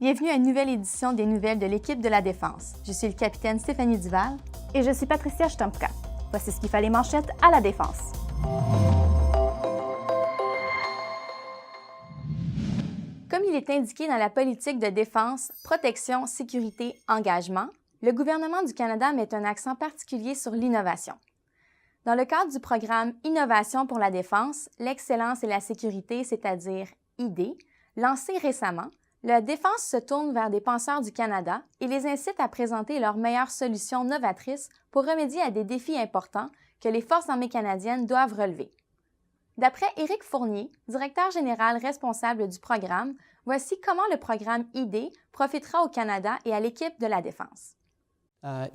Bienvenue à une nouvelle édition des nouvelles de l'équipe de la Défense. Je suis le capitaine Stéphanie Duval. Et je suis Patricia Chtomka. Voici ce qui fait les manchettes à la Défense. Comme il est indiqué dans la politique de défense, protection, sécurité, engagement, le gouvernement du Canada met un accent particulier sur l'innovation. Dans le cadre du programme Innovation pour la défense, l'excellence et la sécurité, c'est-à-dire ID, lancé récemment, la Défense se tourne vers des penseurs du Canada et les incite à présenter leurs meilleures solutions novatrices pour remédier à des défis importants que les Forces armées canadiennes doivent relever. D'après Éric Fournier, directeur général responsable du programme, voici comment le programme ID profitera au Canada et à l'équipe de la Défense.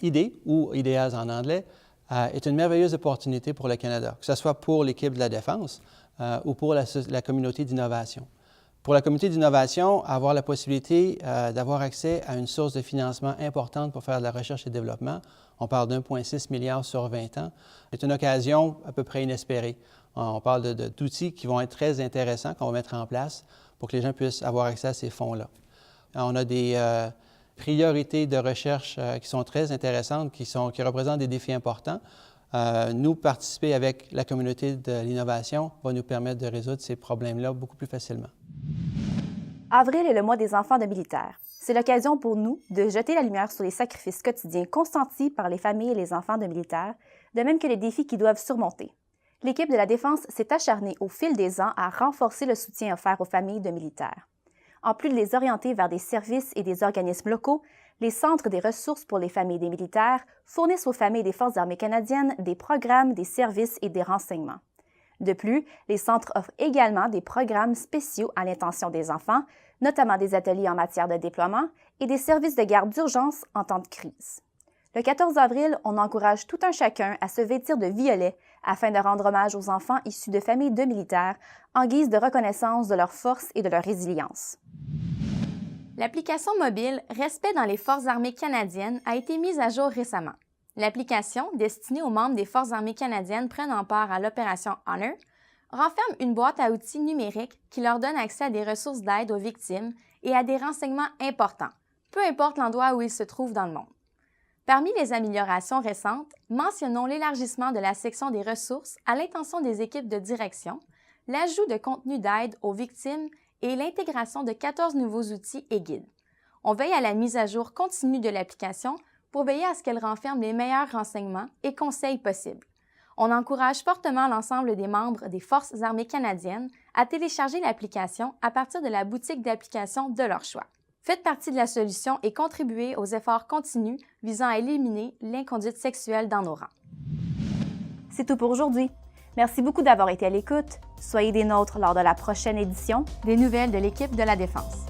ID, ou IDEAS en anglais, est une merveilleuse opportunité pour le Canada, que ce soit pour l'équipe de la Défense ou pour la communauté d'innovation. Pour la communauté d'innovation, avoir la possibilité d'avoir accès à une source de financement importante pour faire de la recherche et développement, on parle d'1,6 milliard sur 20 ans, c'est une occasion à peu près inespérée. On parle d'outils qui vont être très intéressants, qu'on va mettre en place pour que les gens puissent avoir accès à ces fonds-là. On a des priorités de recherche qui sont très intéressantes, qui représentent des défis importants. Nous, participer avec la communauté de l'innovation va nous permettre de résoudre ces problèmes-là beaucoup plus facilement. Avril est le mois des enfants de militaires. C'est l'occasion pour nous de jeter la lumière sur les sacrifices quotidiens consentis par les familles et les enfants de militaires, de même que les défis qu'ils doivent surmonter. L'équipe de la Défense s'est acharnée au fil des ans à renforcer le soutien offert aux familles de militaires. En plus de les orienter vers des services et des organismes locaux, les Centres des ressources pour les familles des militaires fournissent aux familles des Forces armées canadiennes des programmes, des services et des renseignements. De plus, les centres offrent également des programmes spéciaux à l'intention des enfants, notamment des ateliers en matière de déploiement et des services de garde d'urgence en temps de crise. Le 14 avril, on encourage tout un chacun à se vêtir de violet afin de rendre hommage aux enfants issus de familles de militaires en guise de reconnaissance de leur force et de leur résilience. L'application mobile Respect dans les Forces armées canadiennes a été mise à jour récemment. L'application, destinée aux membres des Forces armées canadiennes prenant part à l'opération Honor, renferme une boîte à outils numérique qui leur donne accès à des ressources d'aide aux victimes et à des renseignements importants, peu importe l'endroit où ils se trouvent dans le monde. Parmi les améliorations récentes, mentionnons l'élargissement de la section des ressources à l'intention des équipes de direction, l'ajout de contenu d'aide aux victimes et l'intégration de 14 nouveaux outils et guides. On veille à la mise à jour continue de l'application pour veiller à ce qu'elle renferme les meilleurs renseignements et conseils possibles. On encourage fortement l'ensemble des membres des Forces armées canadiennes à télécharger l'application à partir de la boutique d'applications de leur choix. Faites partie de la solution et contribuez aux efforts continus visant à éliminer l'inconduite sexuelle dans nos rangs. C'est tout pour aujourd'hui. Merci beaucoup d'avoir été à l'écoute. Soyez des nôtres lors de la prochaine édition des nouvelles de l'équipe de la Défense.